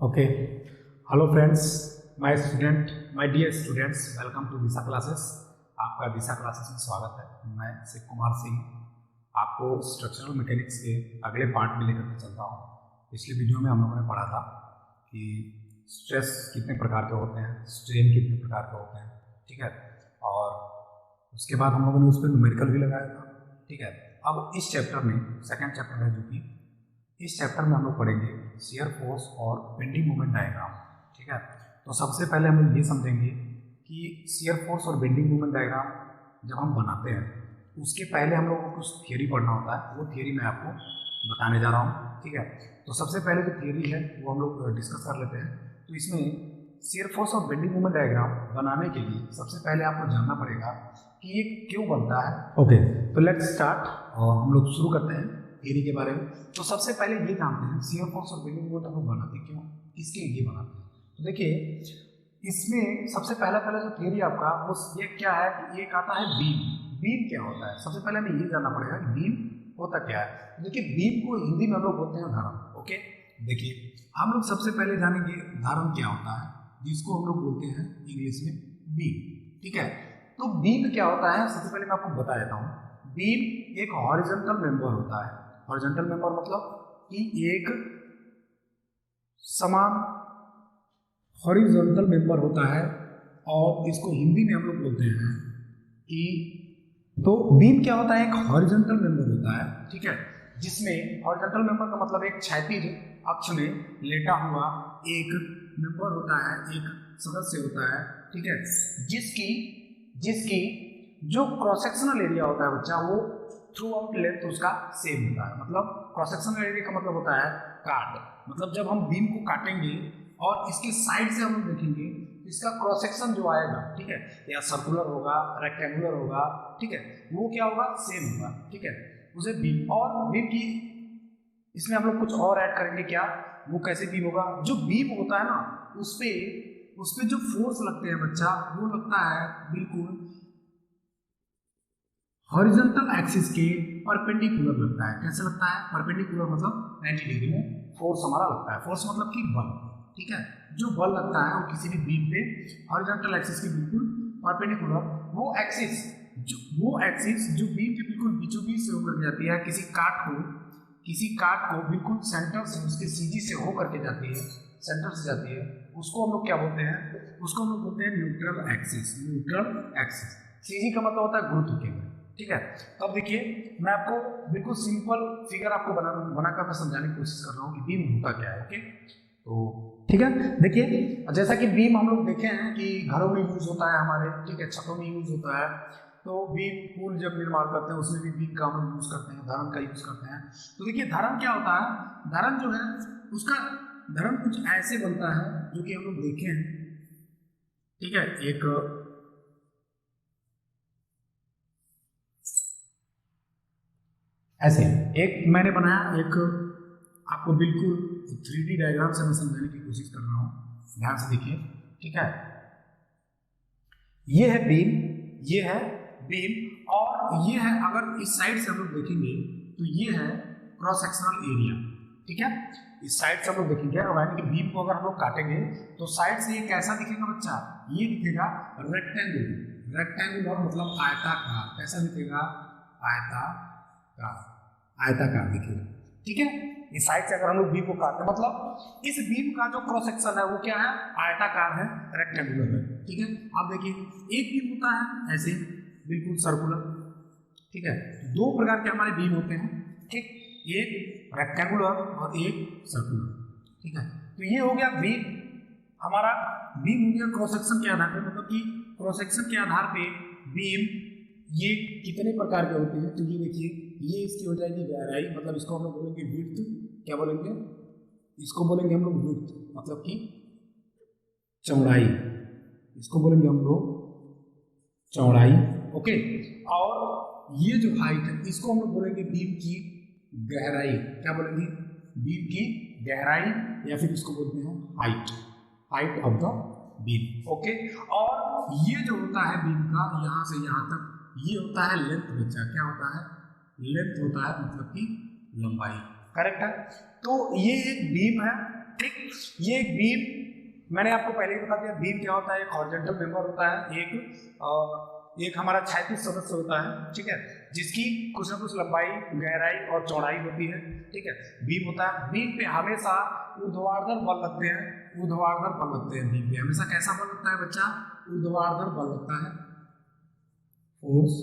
Okay, hello friends, my dear students, welcome to Disha classes. आपका Disha classes में स्वागत है। मैं शिव कुमार सिंह आपको स्ट्रक्चरल मैकेनिक्स के अगले पार्ट में लेकर के चलता हूँ। पिछले वीडियो में हम लोगों ने पढ़ा था कि स्ट्रेस कितने प्रकार के होते हैं, स्ट्रेन कितने प्रकार के होते हैं, ठीक है। और उसके बाद हम लोगों ने उस पर न्यूमेरिकल भी लगाया था, ठीक है। अब इस चैप्टर में सेकेंड चैप्टर है, जो कि इस चैप्टर में हम लोग पढ़ेंगे शियर फोर्स और बेंडिंग मोमेंट डायग्राम, ठीक है। तो सबसे पहले हम लोग ये समझेंगे कि शियर फोर्स और बेंडिंग मोमेंट डायग्राम जब हम बनाते हैं उसके पहले हम लोग को कुछ थियरी पढ़ना होता है। वो थियरी मैं आपको बताने जा रहा हूँ, ठीक है। तो सबसे पहले जो थियरी है वो हम लोग डिस्कस कर लेते हैं। तो इसमें शियर फोर्स और बेंडिंग मोमेंट डायग्राम बनाने के लिए सबसे पहले आपको जानना पड़ेगा कि ये क्यों बनता है। ओके, तो लेट्स स्टार्ट और हम लोग शुरू करते हैं थियरी के बारे में। तो सबसे पहले ये जानते हैं शियर फोर्स और बेंडिंग मोमेंट हम लोग बनाते क्यों, किसके लिए बनाते हैं। तो देखिए, इसमें सबसे पहला जो थियरी आपका वो ये क्या है कि एक आता है बीम। बीम क्या होता है, सबसे पहले हमें ये जानना पड़ेगा कि बीम होता क्या है। तो देखिए, बीम को हिंदी में हम लोग बोलते हैं धरम। ओके, देखिए हम लोग सबसे पहले जानेंगे धरम क्या होता है, जिसको हम लोग बोलते हैं इंग्लिश में बीम, ठीक है। तो बीम क्या होता है, सबसे पहले मैं आपको बता देता हूँ। बीम एक हॉरिजॉन्टल मेंबर होता है। हॉरिजॉन्टल मेंबर मतलब कि एक समान हॉरिजॉन्टल मेंबर होता है, और इसको हिंदी में हम लोग बोलते हैं कि, तो बीम क्या होता है, एक हॉरिजॉन्टल मेंबर होता है, ठीक है। जिसमें हॉरिजॉन्टल मेंबर का मतलब एक क्षैतिज अक्ष में लेटा हुआ एक मेंबर होता है, एक सदस्य होता है, ठीक है। जिसकी जो क्रॉस सेक्शनल एरिया होता है बच्चा, वो थ्रू आउट लेंथ उसका सेम होता है। मतलब क्रॉस सेक्शनल एरिया का मतलब होता है काट। मतलब जब हम बीम को काटेंगे और इसके साइड से हम देखेंगे, इसका क्रॉस सेक्शन जो आएगा, ठीक है, या सर्कुलर होगा, रेक्टेंगुलर होगा, ठीक है, वो क्या होगा, सेम होगा, ठीक है। उसे बीम, और बीम की इसमें हम लोग कुछ और ऐड करेंगे। क्या, वो कैसे बीम होगा, जो बीम होता है ना, उस पे जो फोर्स लगते हैं बच्चा, वो लगता है बिल्कुल हॉरिजॉन्टल एक्सिस के परपेंडिकुलर लगता है। कैसे लगता है, परपेंडिकुलर मतलब 90 डिग्री में फोर्स हमारा लगता है। फोर्स मतलब कि बल, ठीक है। जो बल लगता है वो किसी भी बीम पे हॉरिजॉन्टल एक्सिस के बिल्कुल परपेंडिकुलर, वो एक्सिस जो बीम के बिल्कुल बीचों बीच से होकर जाती है, किसी काट को बिल्कुल सेंटर से, उसके सीधी से होकर के जाती है, सेंटर से जाती है, उसको हम लोग क्या बोलते हैं, उसको हम लोग बोलते हैं न्यूट्रल एक्सिस। न्यूट्रल एक्सिस, सीधी का मतलब होता है गुरुत्व केंद्र, ठीक है। तो अब देखिए, मैं आपको बिल्कुल सिंपल फिगर आपको बनाकर मैं समझाने की कोशिश कर रहा हूँ कि बीम होता क्या है। ओके, तो ठीक है, देखिए जैसा कि बीम हम लोग देखे हैं कि घरों में यूज होता है हमारे, ठीक है, छतों में यूज होता है। तो बीम पुल जब निर्माण करते हैं उसमें भी बीम का हम यूज करते हैं, धरम का यूज करते हैं। तो देखिए, धरम क्या होता है, धरम जो है उसका धरम कुछ ऐसे बनता है जो कि हम लोग देखे हैं, ठीक है। एक ऐसे एक मैंने बनाया, एक आपको बिल्कुल 3D डायग्राम से मैं समझाने की कोशिश कर रहा हूँ, ध्यान से देखिए, ठीक है। ये है बीम, ये है बीम, और ये है, अगर इस साइड से हम लोग देखेंगे तो ये है क्रॉस सेक्शनल एरिया, ठीक है। इस साइड से हम लोग देखेंगे, और यानी कि बीम को अगर हम लोग काटेंगे तो साइड से ये कैसा दिखेगा बच्चा, ये दिखेगा रेक्टेंगुलर। रेक्टेंगुलर मतलब आयताकार, कैसा दिखेगा, आयताकार दिखेगा, ठीक है। इस साइड से अगर हम लोग बीम को काटते हैं, मतलब इस बीम का जो क्रॉस सेक्शन है वो क्या है, आयताकार है, रेक्टेंगुलर है, ठीक है। आप देखिए, एक बीम होता है ऐसे बिल्कुल सर्कुलर, ठीक है। दो प्रकार के हमारे बीम होते हैं, ठीक, एक रेक्टेंगुलर और एक सर्कुलर, ठीक है। तो ये हो गया बीम, हमारा बीम हो गया क्रॉस सेक्शन के आधार पर, मतलब कि क्रॉस सेक्शन के आधार पे बीम ये कितने प्रकार के होते हैं। तो ये देखिए, ये इसकी हो जाएगी गहराई, मतलब इसको हम लोग बोलेंगे विड्थ, क्या बोलेंगे, इसको बोलेंगे हम लोग विड्थ, मतलब कि चौड़ाई, इसको बोलेंगे हम लोग चौड़ाई, ओके। और ये जो हाइट है, इसको हम लोग बोलेंगे बीम की गहराई, क्या बोलेंगे, बीम की गहराई, या फिर इसको बोलते हैं height of the beam, okay. और ये जो होता है बीम का, यहाँ से यहाँ तक, ये होता है लेंथ बच्चा, क्या होता है, लेंथ होता है, मतलब कि लंबाई, करेक्ट है। तो ये एक बीम है, ठीक। ये एक बीम, मैंने आपको पहले ही बता दिया बीम क्या होता है, एक हॉरिजॉन्टल मेंबर होता है, एक हमारा क्षैतिज सदस्य होता है, ठीक है, जिसकी कुछ ना कुछ लंबाई, गहराई और चौड़ाई होती है, ठीक है। बीम होता है, बीम पे हमेशा ऊर्ध्वाधर बल लगते हैं, ऊर्ध्वाधर बल लगते हैं बीम पे हमेशा। कैसा बल लगता है बच्चा? ऊर्ध्वाधर बल लगता है, फोर्स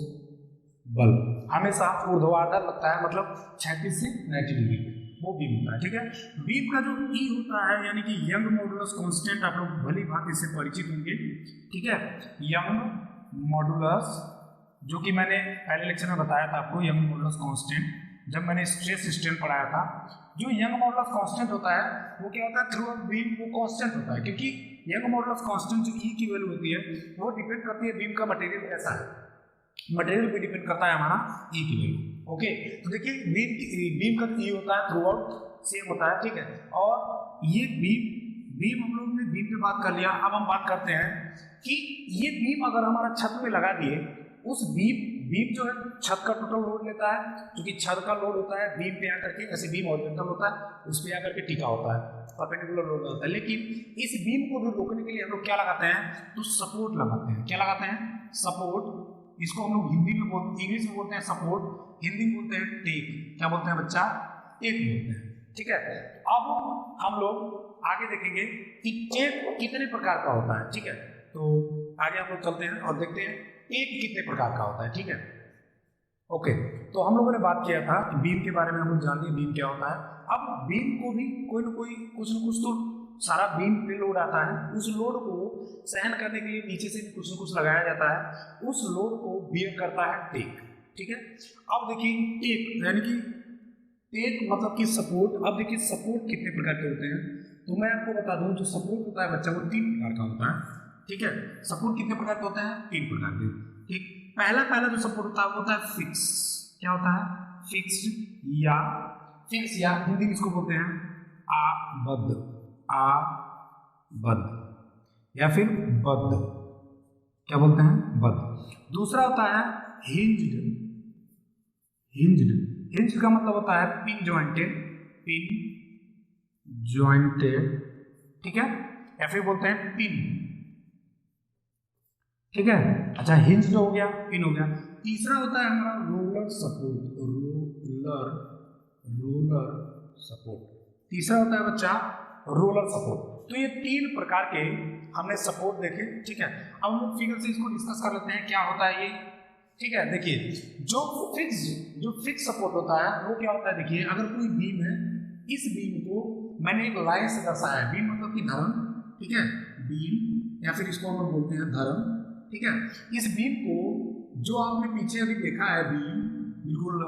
बल हमेशा ऊर्ध्वाधर लगता है, मतलब क्षैतिज से 90 डिग्री पे, वो बीम होता है, ठीक है। बीम का जो ई होता है यानी कि यंग मॉडुलस कांस्टेंट, आप लोग भली भांति इससे परिचित होंगे, ठीक है। यंग मॉडुलस, जो कि मैंने पहले लेक्चर में बताया था आपको, यंग मॉडुलस कांस्टेंट, जब मैंने स्ट्रेस स्ट्रेन पढ़ाया था, जो यंग मॉडुलस कांस्टेंट होता है वो क्या होता है? थ्रू आउट बीम वो कांस्टेंट होता है, क्योंकि यंग मॉडुलस कांस्टेंट जो ई की वैल्यू होती है वो डिपेंड करती है बीम का मटेरियल कैसा है, मटेरियल पे डिपेंड करता है हमारा ई की वैल्यू। ओके, तो देखिए बीम का ई होता है थ्रू आउट सेम होता है, ठीक है। और ये बीम हम लोग ने बीम पे बात कर लिया, अब हम बात करते हैं कि ये बीम अगर हमारा छत में लगा दिए, उस बीम जो है छत का टोटल लोड लेता है, क्योंकि छत का लोड होता है बीम पे आकर के, ऐसे बीम हॉरिजॉन्टल होता है, उस पे आकर के टिका होता है, परपेंडिकुलर लोड होता है। लेकिन इस बीम को भी रोकने के लिए हम लोग क्या लगाते हैं? तो सपोर्ट लगाते हैं। क्या लगाते हैं? सपोर्ट। इसको हम लोग हिंदी में इंग्लिश में बोलते हैं सपोर्ट, हिंदी में बोलते हैं टेक। क्या बोलते हैं बच्चा? टेक बोलते हैं, ठीक है। अब हम लोग आगे देखेंगे कि टेक कितने प्रकार का होता है, ठीक है। तो आगे हम लोग चलते हैं और देखते हैं टेक कितने प्रकार का होता है, ठीक है। ओके, तो हम लोगों ने बात किया था कि बीम के बारे में, हम लोग जान लिए बीम क्या होता है। अब बीम को भी कोई ना कोई कुछ न कुछ तो सारा बीम पे लोड आता है, उस लोड को सहन करने के लिए नीचे से भी कुछ न कुछ लगाया जाता है, उस लोड को बियर करता है टेक, ठीक है। अब देखिए टेक यानी कि टेक मतलब कि सपोर्ट। अब देखिए सपोर्ट कितने प्रकार के होते हैं, तो मैं आपको बता दूं जो सपोर्ट होता है बच्चा वो 3 प्रकार का होता है, ठीक है। सपोर्ट कितने प्रकार के होते हैं? 3 प्रकार के, ठीक। पहला जो सपोर्ट होता है वो होता है फिक्स। क्या होता है? फिक्स या हिंदी में इसको बोलते हैं आबद्ध, आबद्ध या फिर बद्ध। क्या बोलते हैं? बद्ध। दूसरा होता है हिंज्ड। हिंज्ड का मतलब होता है पिन जॉइंटेड, ठीक है, या फिर बोलते हैं पिन, ठीक है। अच्छा, हिंज जो हो गया, पिन हो गया। तीसरा होता है हमारा रोलर सपोर्ट, रोलर सपोर्ट। तीसरा होता है बच्चा रोलर सपोर्ट। तो ये 3 प्रकार के हमने सपोर्ट देखे, ठीक है। अब हम फिगर से इसको डिस्कस कर लेते हैं क्या होता है ये, ठीक है। देखिए जो फिक्स सपोर्ट होता है वो क्या होता है? देखिए अगर कोई बीम है, इस बीम को मैंने एक लाइन से दर्शाया है, बीम मतलब कि धर्म, ठीक है, बीम या फिर इसको हम लोग बोलते हैं धर्म, ठीक है। इस बीम को जो आपने पीछे अभी देखा है बीम बिल्कुल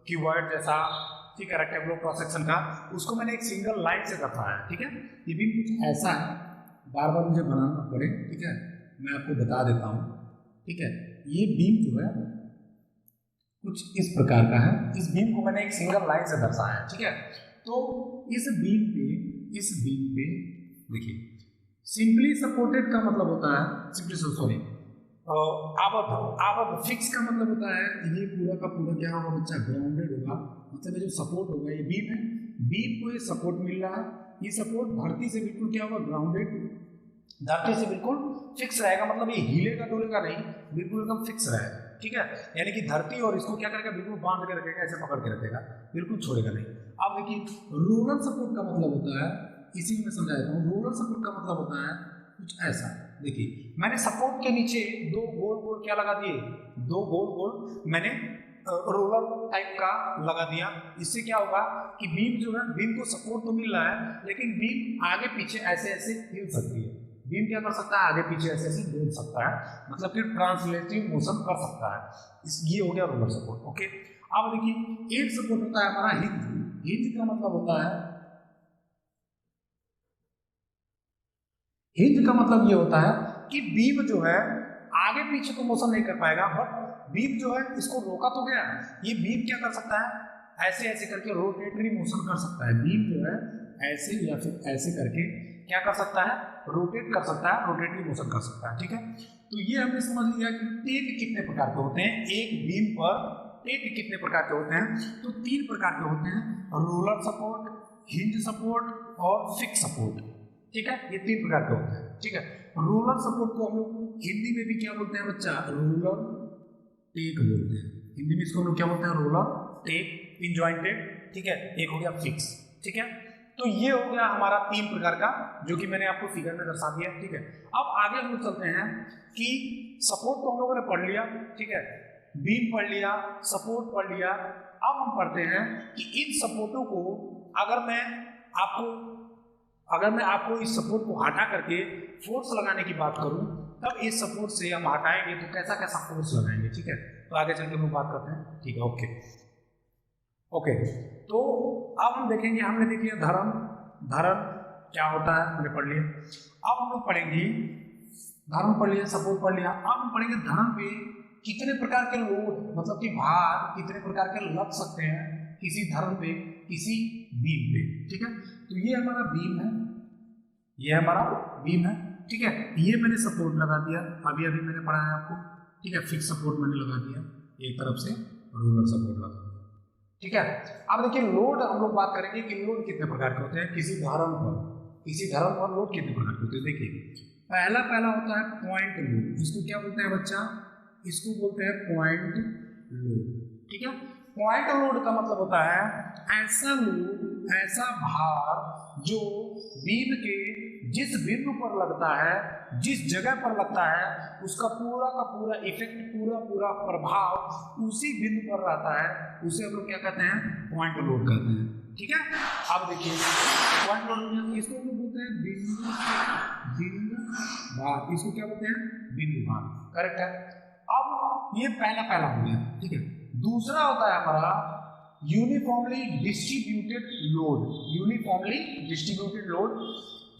क्यूबॉइड जैसा, ठीक है, रेक्टेंगुलर क्रॉस सेक्शन का, उसको मैंने एक सिंगल लाइन से दर्शाया है, ठीक है। ये बीम कुछ ऐसा है, बार बार मुझे बनाना पड़े, ठीक है, मैं आपको बता देता हूँ, ठीक है। ये बीम जो है कुछ इस प्रकार का है, इस बीम को मैंने एक सिंगल लाइन से दर्शाया है, ठीक है। तो इस बीम पे देखिए सिंपली सपोर्टेड का मतलब होता है आबद्ध। फिक्स का मतलब होता है ये पूरा का पूरा क्या होगा बच्चा? ग्राउंडेड होगा, मतलब ये जो सपोर्ट होगा, ये बीम है, बीम को ये सपोर्ट मिल रहा है, ये सपोर्ट धरती से बिल्कुल क्या होगा? ग्राउंडेड, धरती से बिल्कुल फिक्स रहेगा, मतलब ये हिलेगा डोलेगा नहीं, बिल्कुल एकदम फिक्स रहेगा, ठीक है। यानी कि धरती और इसको क्या करेगा? बिल्कुल बांध के रखेगा, ऐसे पकड़ के रखेगा, बिल्कुल छोड़ेगा नहीं। अब देखिए रोलर सपोर्ट का मतलब होता है, इसी में समझा देता हूँ, रोलर सपोर्ट का मतलब होता है कुछ ऐसा। देखिए मैंने सपोर्ट के नीचे 2 गोल क्या लगा दिए? 2 गोल मैंने रोलर टाइप का लगा दिया। इससे क्या होगा कि बीम जो है, बीम को सपोर्ट तो मिल रहा है, लेकिन बीम आगे पीछे ऐसे हिल सकती है। बीम क्या कर सकता है? आगे पीछे ऐसे घूम सकता है, मतलब कि ट्रांसलेटिव मोशन कर सकता है। ये हो गया रोलर सपोर्ट, ओके। अब देखिए एक सपोर्ट होता है हमारा हिंज का मतलब होता है, हिंज का मतलब ये होता है कि बीम जो है आगे पीछे तो मोशन नहीं कर पाएगा, बट बीम जो है इसको रोका तो गया, ये बीम क्या कर सकता है? ऐसे करके रोटेटरी मोशन कर सकता है। बीम जो है ऐसे या फिर ऐसे करके क्या कर सकता है? रोटेट कर सकता है, रोटेटरी मोशन कर सकता है, ठीक है। तो ये हमने समझ लिया कि टेक कितने प्रकार के होते हैं। एक बीम पर टेक कितने प्रकार के होते हैं? तो 3 प्रकार के होते हैं, रोलर सपोर्ट, हिंज सपोर्ट और फिक्स सपोर्ट, ठीक है, ये तीन प्रकार के होते हैं, ठीक है। रोलर सपोर्ट को हम लोग हिंदी में भी क्या बोलते हैं बच्चा, रोलर टेक बोलते हैं, हिंदी में इसको हम लोग क्या बोलते हैं, रोलर टेक, पिन जॉइंटेड, ठीक है, एक हो गया फिक्स, ठीक है। तो ये हो गया हमारा तीन प्रकार का, जो कि मैंने आपको फिगर में दर्शा दिया, ठीक है। अब आगे हम लोग चलते हैं कि सपोर्ट तो हम लोगों ने पढ़ लिया, ठीक है, बीम पढ़ लिया, सपोर्ट पढ़ लिया। अब हम पढ़ते हैं कि इन सपोर्टों को अगर मैं आपको इस सपोर्ट को हटा करके फोर्स लगाने की बात करूं, तब इस सपोर्ट से हम हटाएंगे तो कैसा कैसा फोर्स लगाएंगे, ठीक है। तो आगे चल के हम लोग बात करते हैं, ठीक है, ओके। तो अब हम देखेंगे, हमने देख लिया धर्म क्या होता है, हमने पढ़ लिया। अब हम लोग पढ़ेंगे, धर्म पढ़ लिया, सपोर्ट पढ़ लिया, अब हम पढ़ेंगे धर्म पे कितने प्रकार के लोड, मतलब कि भार कितने प्रकार के लग सकते हैं किसी धर्म पे, किसी बीम पे, ठीक है। तो ये हमारा बीम है, ठीक है। ये मैंने सपोर्ट लगा दिया, अभी मैंने पढ़ा है आपको, ठीक है, फिक्स सपोर्ट मैंने लगा दिया, एक तरफ से रोलर सपोर्ट लगा दिया, ठीक है। अब देखिए लोड हम लोग बात करेंगे कि लोड कितने प्रकार के होते हैं किसी धर्म पर लोड कितने प्रकार के होते हैं। देखिए पहला होता है पॉइंट लोड, इसको क्या बोलते हैं बच्चा, इसको बोलते हैं पॉइंट लोड, ठीक है। पॉइंट लोड का मतलब होता है ऐसा लोड, ऐसा भार जो बीम के जिस बिंदु पर लगता है, जिस जगह पर लगता है, उसका पूरा का पूरा इफेक्ट, पूरा प्रभाव उसी बिंदु पर रहता है, उसे हम लोग क्या कहते हैं, पॉइंट लोड कहते हैं, ठीक है। अब देखिए पॉइंट लोड, इसको हम लोग बोलते हैं बिंदु भार, इसको क्या बोलते हैं, बिंदु भार, करेक्ट है। अब ये पहला हो गया, ठीक है। दूसरा होता है हमारा यूनिफॉर्मली डिस्ट्रीब्यूटेड लोड,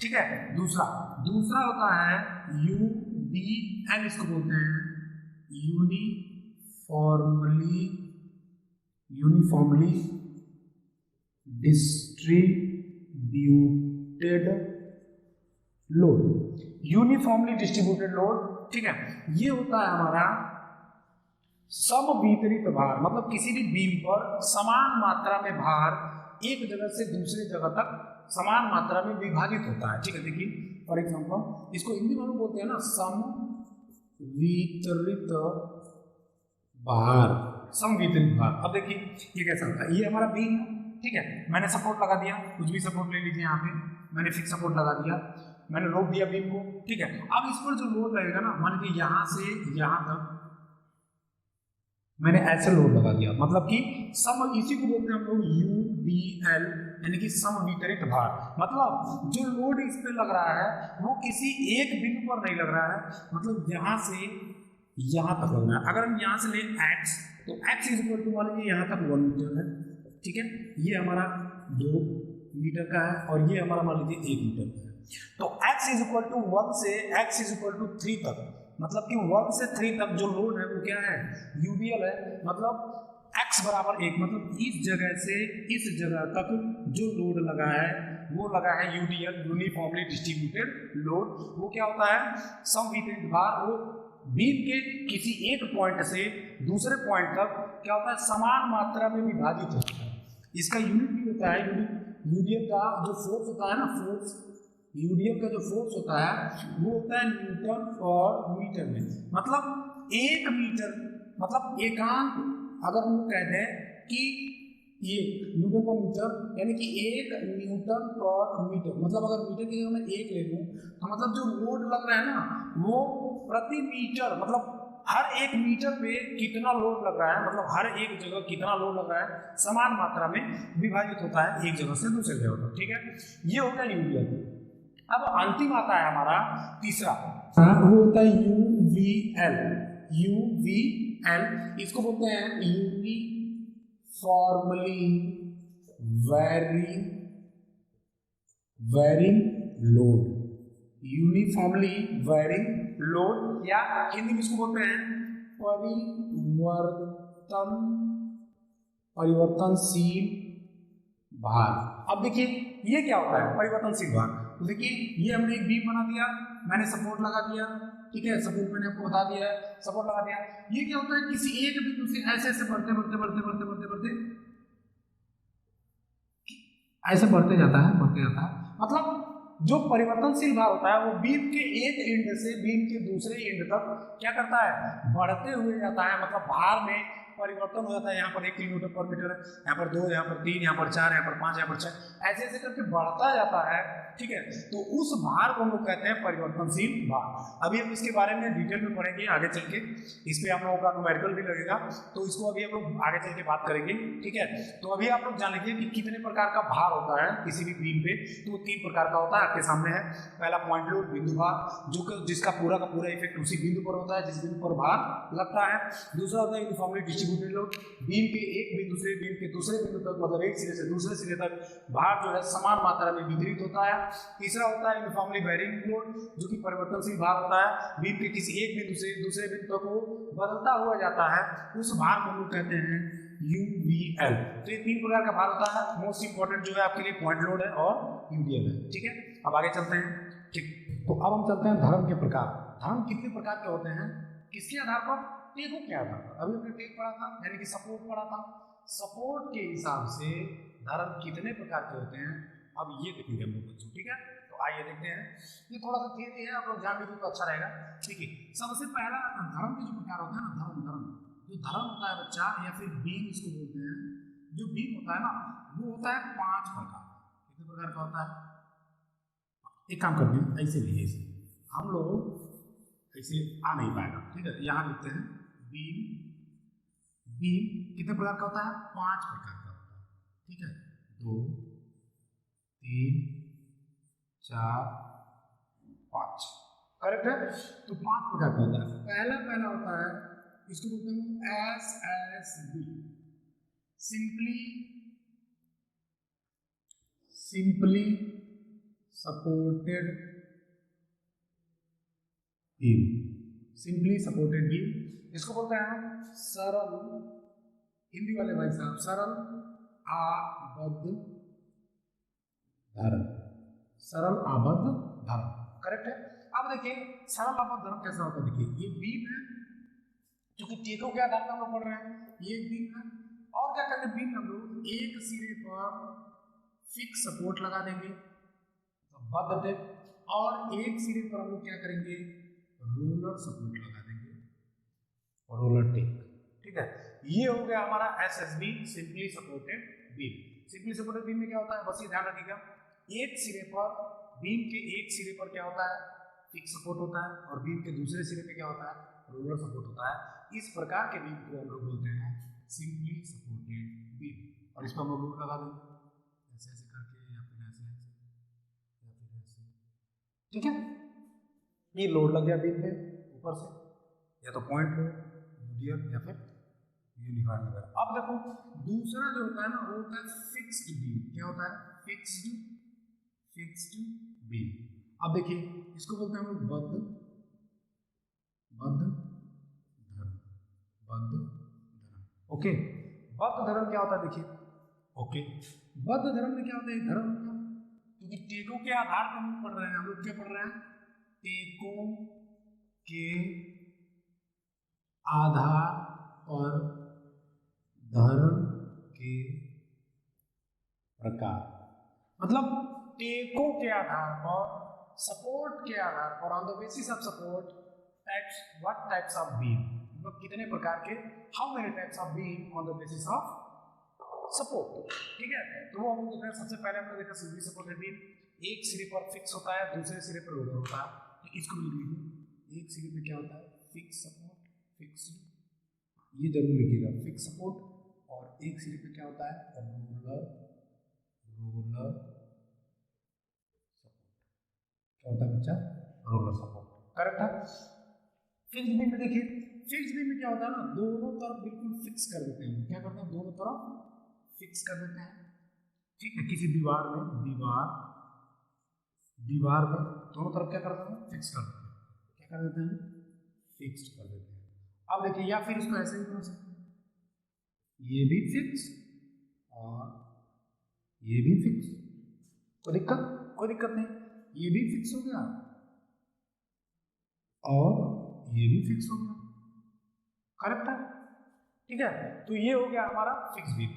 ठीक है। दूसरा होता है UDL, इसको बोलते हैं यूनिफॉर्मली डिस्ट्रीब्यूटेड लोड, ठीक है। ये होता है हमारा समवितरित भार, मतलब किसी भी बीम पर समान मात्रा में भार एक जगह से दूसरे जगह तक समान मात्रा में विभाजित होता है, ठीक है। देखिए फॉर एग्जांपल इसको हिंदी में बोलते हैं ना समवितरित भार। अब देखिए ये कैसा होता है, ये हमारा बीम है, ठीक है। मैंने सपोर्ट लगा दिया, कुछ भी सपोर्ट ले लीजिए, यहाँ पे मैंने फिक्स सपोर्ट लगा दिया, मैंने रोक दिया बीम को, ठीक है। अब इस पर जो लोड लगेगा ना, मान लीजिए यहाँ से यहाँ तक मैंने ऐसे लोड लगा दिया, मतलब कि इसी को बोलते हैं हम लोग UBL, यानी कि समवितरित भार। मतलब जो लोड इस पे लग रहा है वो किसी एक बिंदु पर नहीं लग रहा है, मतलब यहाँ से यहाँ तक लग रहा है। अगर हम यहाँ से ले x, तो x इक्वल टू मान लीजिए यहाँ तक 1 मीटर है, ठीक है। ये हमारा 2 मीटर का है और ये हमारा मान लीजिए 1 मीटर का है। तो x इक्वल टू 1 से x इक्वल टू 3 तक, मतलब कि 1 से 3 तक जो लोड है वो क्या है, UBL है। मतलब x बराबर 1, मतलब इस जगह से इस जगह तक जो लोड लगा है वो लगा है UDL, यूनिफॉर्मली डिस्ट्रीब्यूटेड लोड। वो क्या होता है, समवितरित भार, वो बीम के किसी एक पॉइंट से दूसरे पॉइंट तक क्या होता है, समान मात्रा में विभाजित होता है। इसका यूनिट भी होता है, UDL का जो फोर्स होता है ना, UDL का जो फोर्स होता है वो होता है न्यूटन और मीटर में। मतलब 1 मीटर, मतलब एकांक, अगर हम कहते हैं कि ये न्यूटन पर मीटर, यानी कि 1 न्यूटन पर मीटर, मतलब अगर मीटर की जगह मैं 1 ले लूँ तो मतलब जो लोड लग रहा है ना वो प्रति मीटर, मतलब हर 1 मीटर पे कितना लोड लग रहा है, मतलब हर एक जगह कितना लोड लग रहा है, समान मात्रा में विभाजित होता है एक जगह से दूसरे जगह तक, ठीक है। ये होता है UDL। अब अंतिम आता है हमारा तीसरा, वो होता है UVL, इसको बोलते हैं यूनिफॉर्मली वेरिंग लोड, या हिंदी में इसको बोलते हैं परिवर्तनशील भार। अब देखिए ये क्या होता है, परिवर्तनशील भार। तो देखिए ये हमने एक बीम बना दिया, मैंने सपोर्ट लगा दिया, ठीक है, सपोर्ट मैंने आपको बता दिया है, सपोर्ट लगा दिया। ये क्या होता है, किसी एक बिंदु से ऐसे बढ़ते ऐसे बढ़ते जाता है, बढ़ते जाता है। मतलब जो परिवर्तनशील भार होता है वो बीम के एक एंड से बीम के दूसरे एंड तक क्या करता है, बढ़ते हुए जाता है। मतलब भार में परिवर्तन हो जाता है। यहाँ पर 1 किलोमीटर पर मीटर है, यहाँ पर 2, यहाँ पर 3, यहाँ पर 4, यहाँ पर 5, यहाँ पर 6, ऐसे ऐसे करके बढ़ता जाता है। ठीक है, तो उस भार को हम लोग कहते हैं परिवर्तनशील भार। अभी हम इसके बारे में डिटेल में पढ़ेंगे आगे चल के। इस पे हम लोगों का न्यूमेरिकल भी लगेगा, तो इसको अभी हम लोग आगे चल के बात करेंगे। ठीक है, तो अभी आप लोग जान लीजिए कि कितने प्रकार का भार होता है किसी भी बीम पे। तो 3 प्रकार का होता है, आपके सामने है। पहला पॉइंट लोड, बिंदु भार, जो कि जिसका पूरा का पूरा इफेक्ट उसी बिंदु पर होता है जिस बिंदु पर भार लगता है। दूसरा होता है यूनिफॉर्मली डिस्ट्रीब्यूटेड लोड, बीम के एक बिंदु से बीम के दूसरे बिंदु तक, मतलब एक सिरे से दूसरे सिरे तक भार जो है समान मात्रा में वितरित होता है। तीसरा होता है यूनिफॉर्मली वेरिंग लोड, जो कि परिवर्तनशील भार होता है। बीम के किसी एक बिंदु से दूसरे बिंदु तक वो बदलता हुआ जाता है, उस भार को हम लोग कहते हैं UVL। तो ये 3 प्रकार का भार होता है। मोस्ट इंपॉर्टेंट जो है आपके लिए पॉइंट लोड है और UVL है। ठीक है, अब आगे चलते हैं। ठीक, तो अब हम चलते हैं धर्म के प्रकार। धर्म कितने प्रकार के होते हैं, किसके आधार पर, टेकों के आधार पर। अभी हमने टेक पढ़ा था, यानी कि सपोर्ट पढ़ा था। सपोर्ट के हिसाब से धर्म कितने प्रकार के होते हैं, अब ये देखेंगे हम लोग बच्चों। ठीक है, तो आइए देखते हैं। ये थोड़ा सा थियरी है, आप लोग जान लीजिए तो अच्छा रहेगा। ठीक है, सबसे पहला धर्म के जो प्रकार होते हैं ना, धर्म धर्म जो धर्म होता है बच्चा, या फिर बीम इसको बोलते हैं। जो बीम होता है ना, वो होता है 5 प्रकार। कितने प्रकार का होता है, एक काम करते हैं, ऐसे लिए ऐसे हम लोग ऐसे आ नहीं पाएगा। ठीक है, यहाँ लिखते हैं बीम। बीम कितने प्रकार का होता है, 5 प्रकार का होता है। ठीक है, 2, 3, 4, 5, करेक्ट है। तो 5 प्रकार का होता है। पहला होता है, इसको बोलते हैं SSB, simply supported beam. Simply supported beam इसको बोलते हैं सरल, हिंदी वाले भाई साहब, सरल आबद्ध धर्म। सरल आबद्ध धर्म, करेक्ट है। अब देखिए सरल आबद्ध धर्म कैसा होता है। देखिए ये बीम है, क्योंकि टेकों के आधार पर हम लोग पढ़ रहे हैं। ये बीम है, और क्या करेंगे, बीम हम लोग एक सिरे पर फिक्स सपोर्ट लगा देंगे, तो बद्ध टेक, और एक सिरे पर हम लोग क्या करेंगे, रोलर सपोर्ट लगा देंगे, रोलर टेक। ठीक है, ये हो गया हमारा SSB, simply supported beam. Simply supported beam में क्या होता है, बस ये ध्यान रखिएगा, एक सिरे पर, बीम के एक सिरे पर क्या होता है, फिक्स सपोर्ट होता है, और बीम के दूसरे सिरे पे क्या होता है, रोलर सपोर्ट होता है। इस प्रकार के बीम को हम लोग बोलते हैं सिंपली सपोर्टेड बीम। और इस पर हम लोग लोड लगा देंगे ऐसे ऐसे करके, या फिर ऐसे ऐसे, या फिर ऐसे। ठीक है, ये लोड लग गया बीम पे ऊपर से, या तो पॉइंट लोड, मीडियम, या फिर यूनिफॉर्म वगैरह। अब देखो दूसरा जो होता है ना, वो होता है फिक्स्ड बीम। क्या होता है, फिक्स्ड बीम। अब देखिए इसको बोलते हैं हम लोग बद्ध धर्म, बद्ध धर्म। ओके, बद्ध धर्म क्या होता है, देखिए। ओके, बद्ध धर्म में क्या होता है, धर्म का, क्योंकि टेकों के आधार पर हम पढ़ रहे हैं। हम लोग क्या पढ़ रहे हैं, टेकों के आधार पर धर्म के प्रकार। मतलब टेकों के आधार पर, सपोर्ट के आधार पर, on the basis of support types, what types of beam, मतलब कितने प्रकार के, how many types of beam on the basis of support. ठीक है, तो वो हम लोग देखा, सबसे पहले हमने देखा सिंपली सपोर्टेड बीम, एक सिरे पर फिक्स होता है, दूसरे सिरे पर रोलर होता है। तो इसको लिख लीजिए, एक सिरे पे क्या होता है, फिक्स सपोर्ट, फिक्स्ड, ये जरूर लिखिएगा, फिक्स सपोर्ट, और एक सिरे पे क्या होता है, रोलर सपोर्ट। क्या होता है बच्चा, रोलर सपोर्ट, करेक्ट है। फिक्स्ड बीम में देखिए, फिक्स्ड बीम में क्या होता है ना, दोनों तरफ बिल्कुल फिक्स कर देते हैं। क्या करते हैं, दोनों तरफ फिक्स कर देते हैं। ठीक है, किसी दीवार में, दीवार में दोनों तरफ क्या करते हैं, फिक्स कर देते हैं। क्या कर देते हैं, फिक्स कर देते हैं। अब देखिए, या फिर इसको ऐसे भी कर सकते हैं, ये भी फिक्स और ये भी फिक्स, कोई दिक्कत नहीं। ये भी फिक्स हो गया और ये भी फिक्स हो गया, करेक्ट है। ठीक है, तो ये हो गया हमारा फिक्स बीम।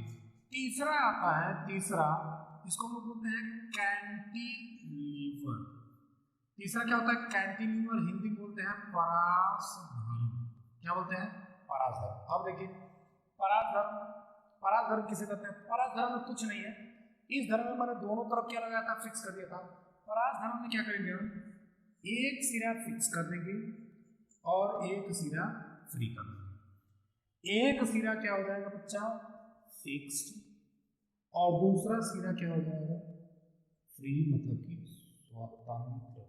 तीसरा आता है, तीसरा इसको हम लोग बोलते हैं कैंटिलीवर। तीसरा क्या होता है कैंटिलीवर, हिंदी में बोलते हैं परासधर्म। क्या बोलते हैं परासधर्म। अब देखिए परासधर्म, परासधर्म किसे कहते हैं? परासधर्म में कुछ नहीं है, इस धर्म में मैंने दोनों तरफ क्या लगाया था, फिक्स कर दिया था। परासधर्म में क्या करेंगे हम, एक सिरा फिक्स कर देंगे और एक सिरा फ्री कर देंगे। एक सिरा क्या हो जाएगा बच्चा फिक्स्ड और दूसरा सिरा क्या हो जाएगा फ्री, मतलब कि स्वतंत्र।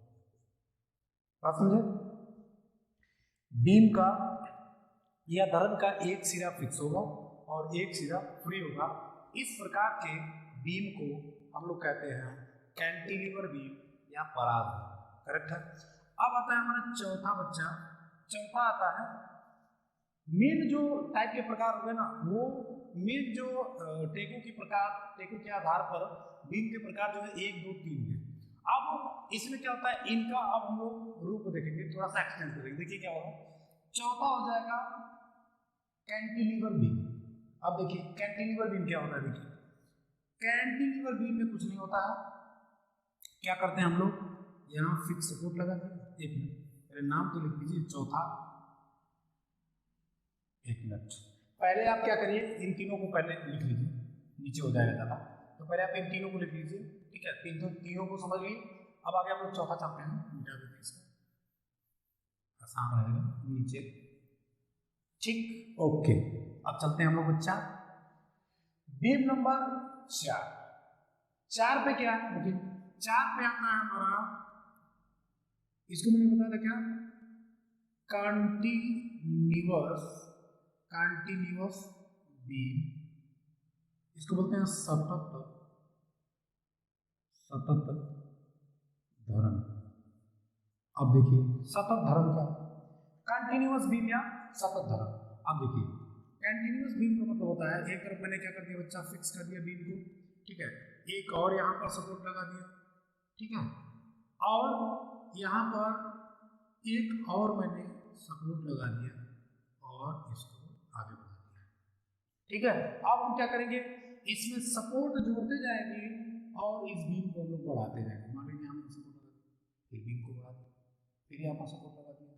बात समझे? बीम का या धर्म का एक सिरा फिक्स होगा और एक सिरा फ्री होगा। इस प्रकार के बीम को हम लोग कहते हैं कैंटिलीवर बीम या परासधर्म। करेक्ट है। अब आता है हमारा चौथा बच्चा, चौथा आता है मेन जो टाइप के प्रकार हो गए ना, वो मेन जो टेको के प्रकार, टेको के आधार पर बीम के प्रकार जो है 1 2 3 है। अब इसमें क्या होता है, इनका अब हम लोग रूप देखेंगे, थोड़ा सा एक्सटेंड करेंगे। देखिए क्या होगा, चौथा हो जाएगा कैंटिलीवर बीम। अब देखिए कैंटिलीवर बीम क्या होता है, देखिए कैंटिलीवर बीम में कुछ नहीं होता है। क्या करते हैं हम लोग, यहाँ फिक्स सपोर्ट लगा दें। एक मिनट मेरे नाम तो लिख लीजिए, चौथा, एक मिनट पहले आप क्या करिए, इन तीनों को पहले लिख लीजिए, नीचे हो जाएगा ज़्यादा। तो पहले आप इन तीनों को लिख लीजिए, ठीक है, तीनों को समझ लीजिए। अब आगे हम लोग चौथा चलते हैं, मिटा देते हैं इसको, आसान रहेगा नीचे, ठीक ओके। अब चलते हैं हम लोग बच्चा बीम नंबर 4। 4 पे क्या है, देखिए 4 पे आता है हमारा, इसको मैंने बताया था क्या, कंटिन्यूअस, कंटिन्यूअस बीम, इसको बोलते हैं सतत, सतत धर्म। अब देखिए सतत धर्म का कंटिन्यूअस बीम या सतत धर्म। अब देखिए कंटिन्यूअस बीम का मतलब होता है, एक तरफ मैंने क्या कर दिया बच्चा, फिक्स कर दिया बीम को, ठीक है, एक और यहाँ पर सपोर्ट लगा दिया, ठीक है, और यहाँ पर एक और मैंने सपोर्ट लगा दिया और इसको आगे बढ़ा दिया, ठीक है। अब हम क्या करेंगे, इसमें सपोर्ट जोड़ते जाएंगे और इस बीम को हम लोग बढ़ाते जाएंगे। मान लीजिए हमने सपोर्ट लगा दिया, फिर बीम को बढ़ा दिया, फिर यहाँ पर सपोर्ट लगा दिया,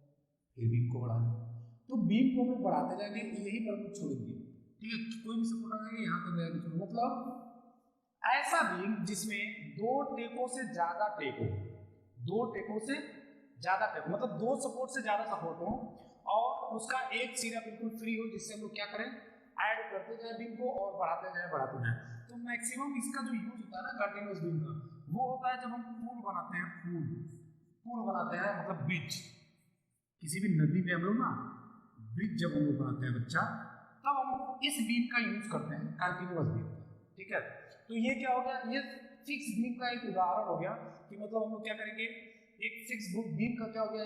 फिर बीम को बढ़ा दिया। तो बीम को हम लोग बढ़ाते जाएंगे, यही पर कुछ छोड़ेंगे, ठीक है, कोई भी सपोर्ट लगाएंगे यहाँ तक जाएंगे छोड़, मतलब ऐसा बीम जिसमें 2 टेकों से ज्यादा टेको, 2 टेकों से ज्यादा टेको, मतलब 2 सपोर्ट से ज्यादा सपोर्ट हो और उसका एक सिरा बिल्कुल फ्री हो, जिससे हम लोग क्या करें, ऐड करते जाए बीम को और बढ़ाते जाए बढ़ाते जाए। तो मैक्सिमम इसका जो यूज होता है ना कंटिन्यूअस बीम का, वो होता है जब हम पुल बनाते हैं, पुल बनाते हैं, मतलब ब्रिज, किसी भी नदी में हम लोग ना ब्रिज जब हम लोग बनाते हैं बच्चा, तब हम इस बीम का यूज करते हैं, कंटिन्यूअस बीम, ठीक है। तो ये क्या हो गया, ये फिक्स बीम का एक उदाहरण हो गया कि मतलब हम लोग क्या करेंगे, एक फिक्स बीम का क्या हो गया,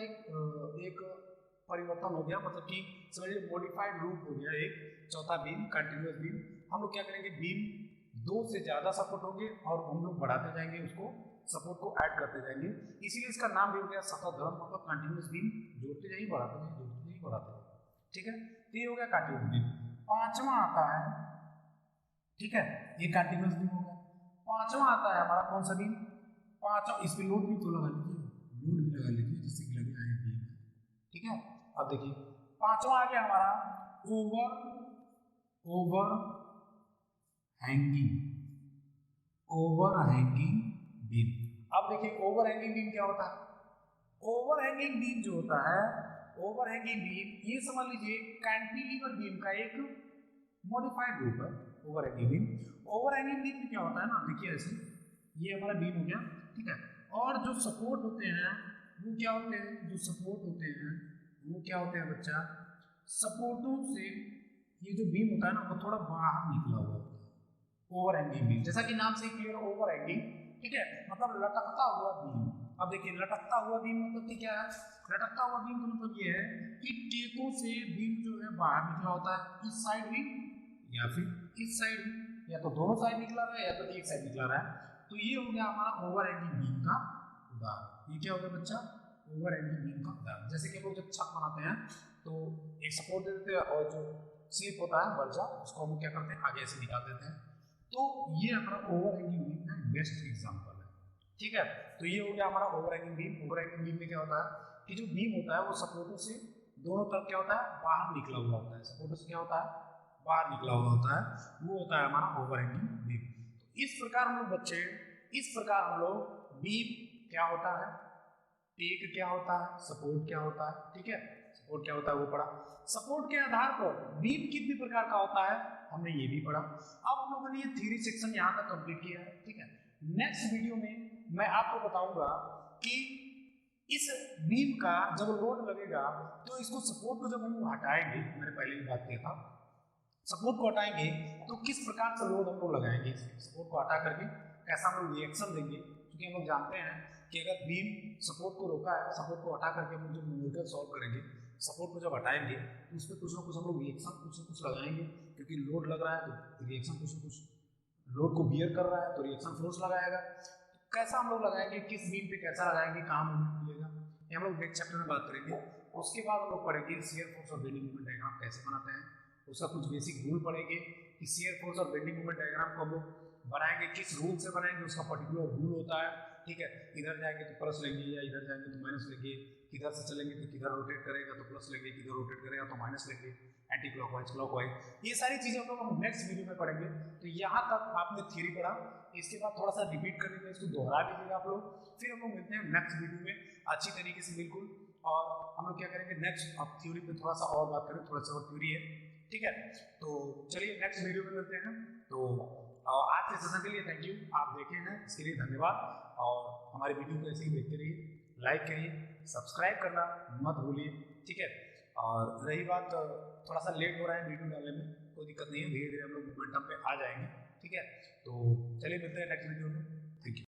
एक परिवर्तन हो गया, मतलब कि समझिए मॉडिफाइड रूप हो गया एक चौथा बीम कंटिन्यूअस बीम। हम लोग क्या करेंगे, बीम 2 से ज्यादा सपोर्ट होंगे और हम लोग बढ़ाते जाएंगे, उसको सपोर्ट को ऐड करते जाएंगे, इसीलिए इसका नाम भी हो गया सतत धर्म, मतलब कंटिन्यूअस बीम जोड़ते जाइए बढ़ाते जाइए, जोड़ते जाइए बढ़ाते जाइए, ठीक है। तो ये हो गया कंटिन्यूअस बीम। पांचवा आता है, ठीक है, ये कंटिन्यूअस बीम हो गया। पांचवा आता है हमारा कौन सा बीम, पांचवा, इस पे लोड भी तो लगा लीजिए, लोड भी लगा लीजिए जिससे कि लगे आए बीम, ठीक है। अब देखिए पांचवा आ गया हमारा over hanging, over hanging beam. अब देखिए ओवर हैंगिंग बीम क्या होता है, ओवर हैंगिंग बीम जो होता है, ओवर हैंगिंग बीम ये समझ लीजिए कैंटिलीवर बीम का एक मॉडिफाइड रूप है, over hanging beam. Over hanging beam में क्या होता है ना, देखिए ऐसे ये हमारा बीम हो गया, ठीक है, और जो सपोर्ट होते हैं वो क्या होते हैं, जो सपोर्ट होते हैं वो क्या होते हैं बच्चा, सपोर्टों से ये जो बीम होता है ना वो थोड़ा बाहर निकला हुआ होता है, ओवर हैंगिंग बीम, जैसा कि नाम से ही क्लियर, ओवर हैंगिंग, ठीक है, मतलब लटकता हुआ बीम। अब देखिए लटकता हुआ बीम मतलब कि क्या है, लटकता हुआ बीम का मतलब ये है कि टेकों से बीम जो है बाहर निकला होता है, इस साइड भी या फिर इस साइड भी, या तो दोनों साइड निकला रहा है या तो एक साइड निकला रहा है। तो ये हो गया हमारा ओवर हैंगिंग बीम का उदाहरण। ये क्या हो गया बच्चा, ओवर हैंगिंग बीम का उदाहरण। जैसे कि हम लोग जब छत बनाते हैं तो एक सपोर्ट दे देते हैं और जो स्लिप होता है बर्जा, उसको हम क्या करते हैं आगे ऐसे निकाल देते हैं, तो ये हमारा ओवरहैंगिंग बीम का बेस्ट एग्जांपल है, ठीक है। तो ये हो गया हमारा ओवरहैंगिंग बीम। ओवरहैंगिंग बीम में क्या होता है कि जो बीम होता है वो सपोर्टों से दोनों तरफ क्या होता है, बाहर निकला हुआ होता है। सपोर्टों से क्या होता है, बाहर निकला हुआ होता है, वो होता है हमारा ओवरहैंगिंग बीम। तो इस प्रकार हम लोग बच्चे, इस प्रकार हम लोग बीम क्या होता है, टेक क्या होता है, सपोर्ट क्या होता है, ठीक है। सपोर्ट क्या होता है वो पढ़ा। सपोर्ट के आधार पर बीम कितने प्रकार का होता है हमने ये भी पढ़ा। अब हम लोगों ने ये थ्योरी सेक्शन यहाँ तक कंप्लीट किया है, ठीक है। नेक्स्ट वीडियो में मैं आपको बताऊंगा कि इस बीम का जब लोड लगेगा तो इसको सपोर्ट को जब हम हटाएंगे, मैंने पहले भी बात किया था, सपोर्ट को हटाएंगे तो किस प्रकार से लोड हम लोग लगाएंगे, सपोर्ट को हटा करके कैसा हम लोग रिएक्शन देंगे। क्योंकि हम लोग जानते हैं कि अगर बीम सपोर्ट को रोका है, सपोर्ट को हटा करके हम लोग जब न्यूमेरिकल सॉल्व करेंगे, सपोर्ट को जब हटाएंगे तो उस पर कुछ ना कुछ हम लोग रिएक्शन कुछ ना कुछ लगाएंगे। क्योंकि लोड लग रहा है तो रिएक्शन कुछ ना कुछ, लोड को बियर कर रहा है तो रिएक्शन फोर्स लगाएगा। तो कैसा हम लोग लगाएंगे, किस बीम पे कैसा लगाएंगे, कहाँ मूवमेंट मिलेगा, ये हम लोग नेक्स्ट चैप्टर में बात करेंगे। उसके बाद हम लोग पढ़ेंगे शियर फोर्स और बेंडिंग मोमेंट डायग्राम कैसे बनाते हैं, उसका कुछ बेसिक रूल पढ़ेंगे कि शियर फोर्स और बेंडिंग मोमेंट डायग्राम को हम लोग बनाएंगे, किस रूल से बनाएंगे, उसका पर्टिकुलर रूल होता है, ठीक है। इधर जाएंगे तो प्लस लेंगे या इधर जाएंगे तो माइनस लेंगे, किधर से चलेंगे तो किधर रोटेट करेगा तो प्लस लेंगे, किधर रोटेट करेगा तो माइनस लेंगे, एंटी क्लॉकवाइज क्लॉकवाइज, ये सारी चीजें हम लोग नेक्स्ट वीडियो में पढ़ेंगे। तो यहाँ तक आपने थ्योरी पढ़ा, इसके बाद थोड़ा सा रिपीट कर लीजिए, इसको दोहरा लीजिएगा आप लोग। फिर हम लोग मिलते हैं नेक्स्ट वीडियो में अच्छी तरीके से बिल्कुल। और हम लोग क्या करेंगे नेक्स्ट, अब थ्योरी पे थोड़ा सा और बात करें, थोड़ा सा और थ्योरी है, ठीक है। तो चलिए नेक्स्ट वीडियो में मिलते हैं। तो आज के सेशन के लिए थैंक यू, आप देखे हैं इसके लिए धन्यवाद। और हमारी वीडियो को ऐसे ही देखते रहिए, लाइक करिए, सब्सक्राइब करना मत भूलिए, ठीक है। और रही बात थोड़ा सा लेट हो रहा है वीडियो डालने में, कोई दिक्कत नहीं है, धीरे धीरे हम लोग मोमेंटम पे आ जाएंगे, ठीक है। तो चलिए मिलते हैं नेक्स्ट वीडियो में, थैंक यू।